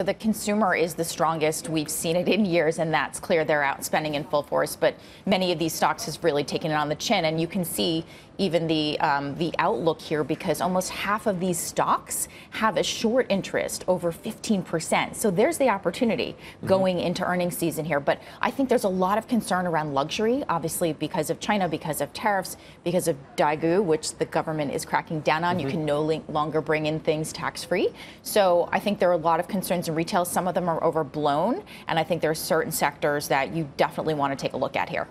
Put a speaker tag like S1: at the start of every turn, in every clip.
S1: The consumer is the strongest. We've seen it in years, and that's clear. They're out spending in full force. But many of these stocks has really taken it on the chin, and you can see even the outlook here, because almost half of these stocks have a short interest, over 15%. So there's the opportunity going into earnings season here. But I think there's a lot of concern around luxury, obviously because of China, because of tariffs, because of Daigou, which the government is cracking down on. You can no longer bring in things tax-free. So I think there are a lot of concerns in retail. Some of them are overblown, and I think there are certain sectors that you definitely want to take a look at here.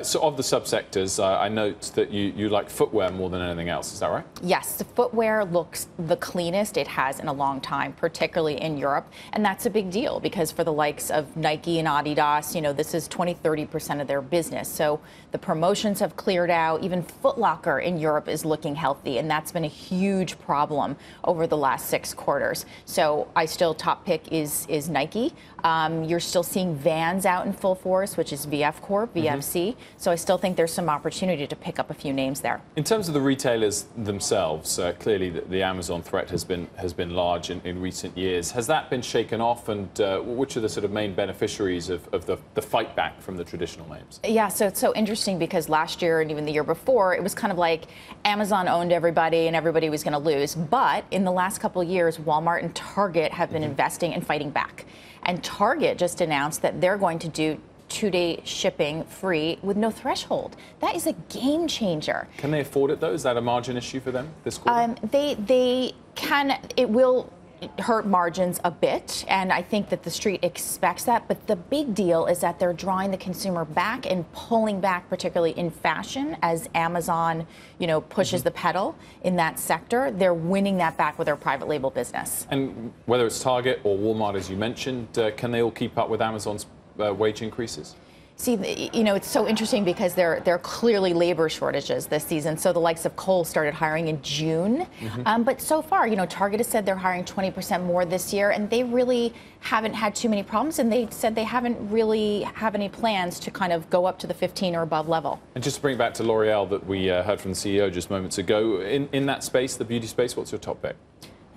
S2: So of the subsectors, I note that you like footwear more than anything else. Is that right?
S1: Yes, the footwear looks the cleanest it has in a long time, particularly in Europe. And that's a big deal because for the likes of Nike and Adidas, you know, this is 20-30% of their business. So the promotions have cleared out. Even Foot Locker in Europe is looking healthy, and that's been a huge problem over the last 6 quarters. So I still top pick is Nike. You're still seeing Vans out in full force, which is VF Corp, VFC. So I still think there's some opportunity to pick up a few names there.
S2: In terms of the retailers themselves, clearly the Amazon threat has been large in recent years. Has that been shaken off, and which are the sort of main beneficiaries of the fight back from the traditional names?
S1: Yeah, so it's so interesting because last year and even the year before, it was kind of like Amazon owned everybody and everybody was going to lose. But in the last couple of years, Walmart and Target have been investing and fighting back. And Target just announced that they're going to do 2-day shipping free with no threshold. That is a game changer.
S2: Can they afford it, though? Is that a margin issue for them this quarter?
S1: They can. It will hurt margins a bit, and I think that the street expects that. But the big deal is that they're drawing the consumer back and pulling back, particularly in fashion, as Amazon, you know, pushes the pedal in that sector. They're winning that back with their private label business.
S2: And whether it's Target or Walmart, as you mentioned, can they all keep up with Amazon's wage increases?
S1: See, you know, it's so interesting because there are clearly labor shortages this season. So the likes of Kohl's started hiring in June. But so far, you know, Target has said they're hiring 20% more this year, and they really haven't had too many problems. And they said they haven't really have any plans to kind of go up to the 15 or above level.
S2: And just to bring it back to L'Oreal that we heard from the CEO just moments ago, in that space, the beauty space, what's your top pick?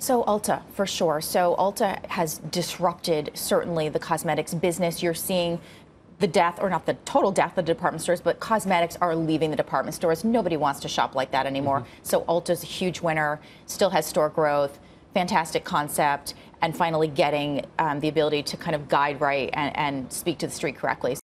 S1: So Ulta, for sure. So Ulta has disrupted, certainly, the cosmetics business. You're seeing the death, or not the total death of the department stores, but cosmetics are leaving the department stores. Nobody wants to shop like that anymore. So Ulta's a huge winner, still has store growth, fantastic concept, and finally getting the ability to kind of guide right and speak to the street correctly.